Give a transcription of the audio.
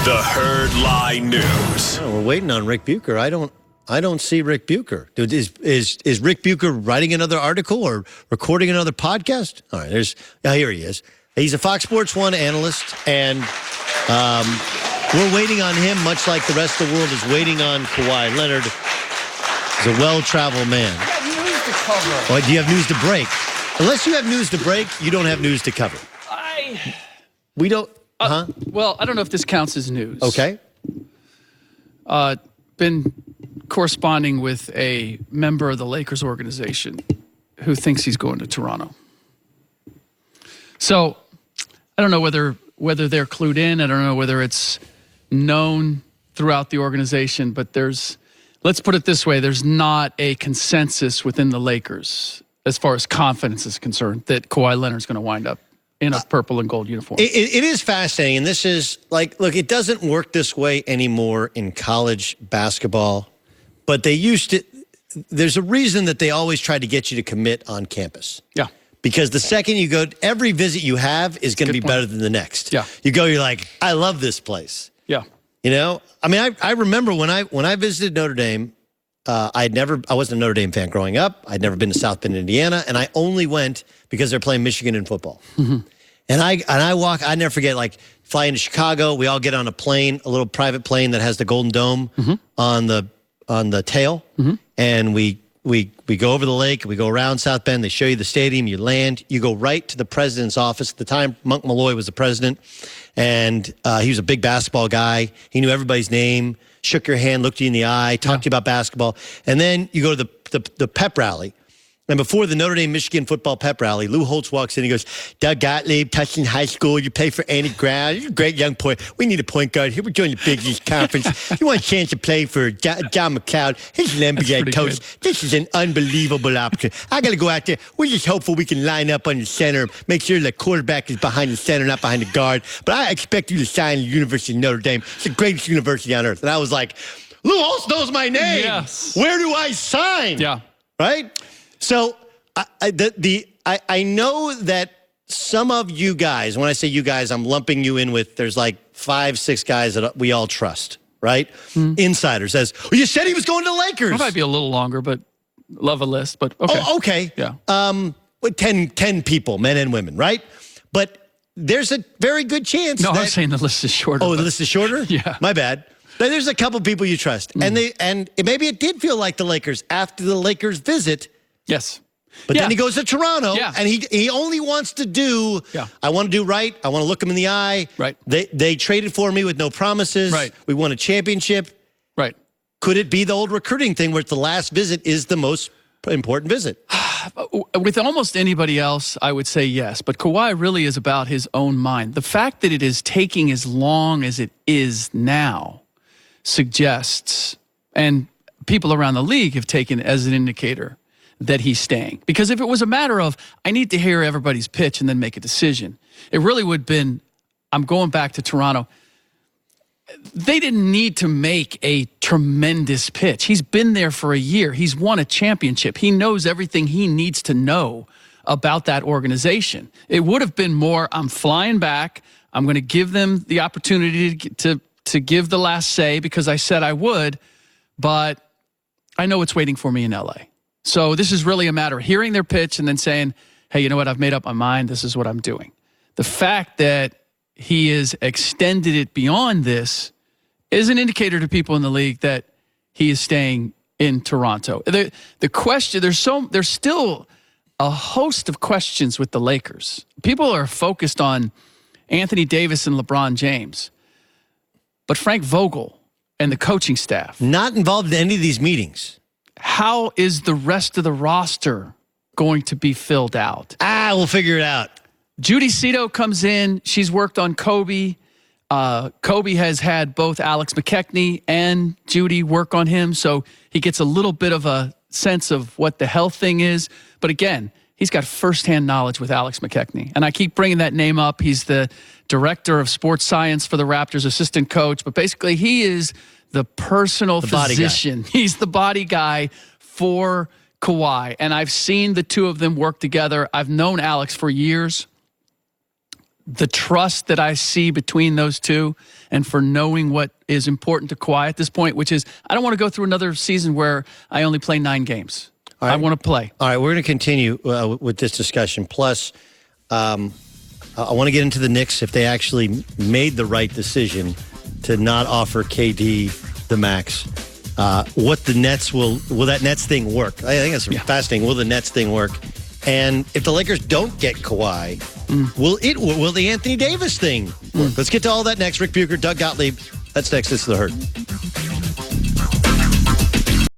The Herd Lie News. Oh, we're waiting on Rick Bucher. I don't see Rick Bucher. Dude, is Rick Bucher writing another article or recording another podcast? All right, here he is. He's a Fox Sports 1 analyst, and we're waiting on him, much like the rest of the world is waiting on Kawhi Leonard. He's a well-traveled man. I got news to cover. Oh, do you have news to break? Unless you have news to break, you don't have news to cover. We don't. Well, I don't know if this counts as news. Okay. Been corresponding with a member of the Lakers organization who thinks he's going to Toronto. So I don't know whether they're clued in. I don't know whether it's known throughout the organization, but let's put it this way, there's not a consensus within the Lakers as far as confidence is concerned that Kawhi Leonard's going to wind up in a purple and gold uniform. It is fascinating, and this is like, look, it doesn't work this way anymore in college basketball, but they used to. There's a reason that they always try to get you to commit on campus. Yeah. Because the second you go, every visit you have is going to be better than the next. Yeah. You go, you're like, I love this place. Yeah. You know, I mean, I remember when I visited Notre Dame, I wasn't a Notre Dame fan growing up. I'd never been to South Bend, Indiana, and I only went because they're playing Michigan in football. Mm-hmm. And I never forget, like, flying to Chicago, we all get on a plane, a little private plane that has the Golden Dome on the tail, and we go over the lake, we go around South Bend, they show you the stadium, you land, you go right to the president's office. At the time, Monk Malloy was the president, and he was a big basketball guy. He knew everybody's name, shook your hand, looked you in the eye, talked to you about basketball, and then you go to the pep rally. And before the Notre Dame-Michigan football pep rally, Lou Holtz walks in and he goes, Doug Gottlieb, Tustin High School, you play for Andy Brown. You're a great young point. We need a point guard here. We're doing the Big East Conference. You want a chance to play for John McLeod. He's an NBA coach. Good. This is an unbelievable opportunity. I got to go out there. We're just hopeful we can line up on the center, make sure the quarterback is behind the center, not behind the guard. But I expect you to sign the University of Notre Dame. It's the greatest university on earth. And I was like, Lou Holtz knows my name. Yes. Where do I sign? Yeah. Right? So I know that some of you guys, when I say you guys, I'm lumping you in with, there's like 5-6 guys that we all trust, right? Insiders says, well, you said he was going to the Lakers. It might be a little longer, but love a list, but okay. Oh, okay. Yeah. 10 people, men and women, right? But there's a very good chance No, I was saying the list is shorter. Oh, the list is shorter? Yeah. My bad. There's a couple people you trust. And maybe it did feel like the Lakers after the Lakers visit. Yes. But then he goes to Toronto, Yeah. and he only wants to do, I want to do right. I want to look him in the eye. Right. They traded for me with no promises. Right. We won a championship. Right. Could it be the old recruiting thing where it's the last visit is the most important visit? With almost anybody else, I would say yes. But Kawhi really is about his own mind. The fact that it is taking as long as it is now suggests, and people around the league have taken it as an indicator, that he's staying. Because if it was a matter of, I need to hear everybody's pitch and then make a decision, it really would have been, I'm going back to Toronto. They didn't need to make a tremendous pitch. He's been there for a year. He's won a championship. He knows everything he needs to know about that organization. It would have been more, I'm flying back. I'm going to give them the opportunity to give the last say because I said I would, but I know what's waiting for me in LA. So this is really a matter of hearing their pitch and then saying, hey, you know what? I've made up my mind. This is what I'm doing. The fact that he has extended it beyond this is an indicator to people in the league that he is staying in Toronto. The question, there's still a host of questions with the Lakers. People are focused on Anthony Davis and LeBron James. But Frank Vogel and the coaching staff, not involved in any of these meetings. How is the rest of the roster going to be filled out? We'll figure it out. Judy Cito comes in. She's worked on Kobe. Kobe has had both Alex McKechnie and Judy work on him, so he gets a little bit of a sense of what the health thing is. But again, he's got firsthand knowledge with Alex McKechnie. And I keep bringing that name up. He's the director of sports science for the Raptors, assistant coach. But basically, he is the personal physician. He's the body guy for Kawhi. And I've seen the two of them work together. I've known Alex for years. the trust that I see between those two and for knowing what is important to Kawhi at this point, which is I don't want to go through another season where I only play 9 games. Right. I want to play. All right, we're going to continue with this discussion. Plus, I want to get into the Knicks if they actually made the right decision to not offer KD the max. What the Nets will that Nets thing work? I think that's fascinating. Will the Nets thing work? And if the Lakers don't get Kawhi, will the Anthony Davis thing work? Let's get to all that next. Rick Bucher, Doug Gottlieb. That's next. This is The Herd.